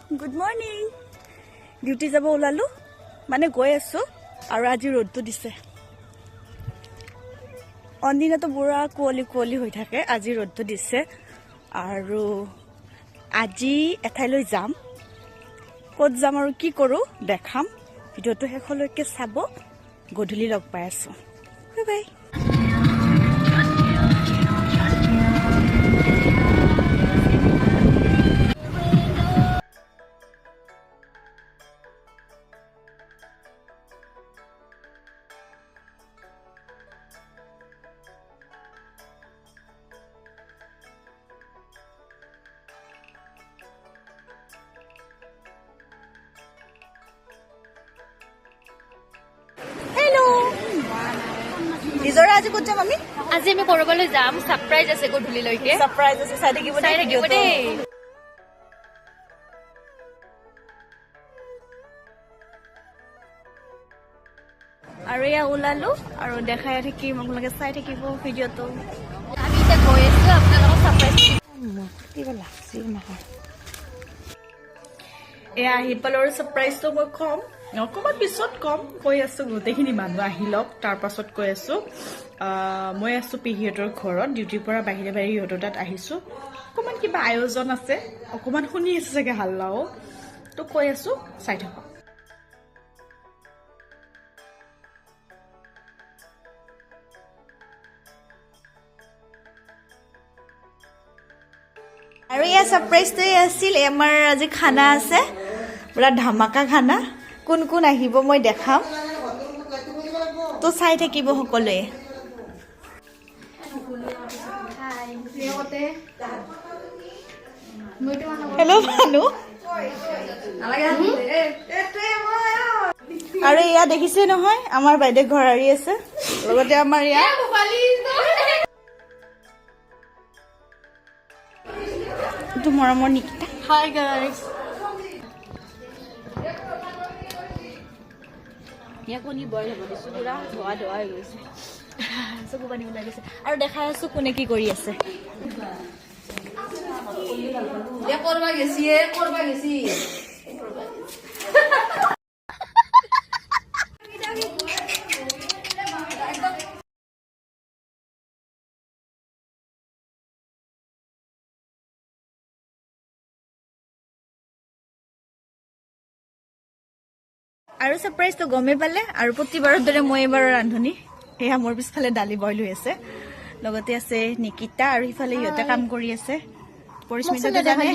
good morning duty যাব ওলালো মানে গৈ আছো আৰু আজি ৰ'দটো দিছে অনদিনাটো বুঢ়া কুঁৱলী কুঁৱলী হৈ থাকে আজি ৰ'দটো দিছে আৰু আজি এঠাইলৈ যাম ক'ত যাম আৰু কি কৰোঁ দেখাম ভিডিঅ'টো শেষলৈকে চাব গধূলি লগ পাই আছো বাই বাই নিজৰা আজি ক'ত যাম আমি আজি আমি কৰবালৈ যাম সাৰপ্ৰাইজ আছে গধূলিলৈকে সাৰপ্ৰাইজ আছে চাই থাকিব দেই আৰু এয়া ওলালো আৰু দেখাই থাকিম আপোনালোকে চাই থাকিব ভিডিঅ'টো আমি এতিয়া গৈ আছো আপোনালোকক সাৰপ্ৰাইজ কিবা লাগছিল নহয় এয়া আহি পালো আৰু সাৰপ্ৰাইজটো মই কম অকণমান পিছত কম কৈ আছো গোটেইখিনি মানুহ আহি লওক তাৰ পাছত কৈ আছো মই আছো পেহীহঁতৰ ঘৰত ডিউটিৰ পৰা বাহিৰে বাহিৰে সিহঁতৰ তাত আহিছো অকণমান কিবা আয়োজন আছে অকণমান শুনি আছে চাগে হাল্লাও তো কৈ আছো চাই থাকক আৰু এয়া সাৰপ্ৰাইজটোৱে আছিল আমাৰ আজি খানা আছে পুৰা ধামাকা খানা কোন কোন আহিব মই দেখাম তো চাই থাকিব সকলোৱে হেল্ল' ভানু আৰু এয়া দেখিছে নহয় আমাৰ বাইদেউ ঘৰ আৰি আছে লগতে আমাৰ ইয়াত এইটো মৰমৰ নিকিতা হাই গাইস ইয়াক কণী বইল হ'ব দিছো পুৰা ধোৱা ধোৱা হৈ গৈছে চকু পানী ওলাই গৈছে আৰু দেখাই আছো কোনে কি কৰি আছে কৰবা গেছি আৰু সাৰপ্ৰাইজটো গমেই পালে আৰু প্ৰতিবাৰৰ দৰে মই এইবাৰৰ ৰান্ধনি এয়া মোৰ পিছফালে দালি বইল হৈ আছে লগতে আছে নিকিতা আৰু সিফালে সিহঁতে কাম কৰি আছে পৰিস্মিতাটো জানে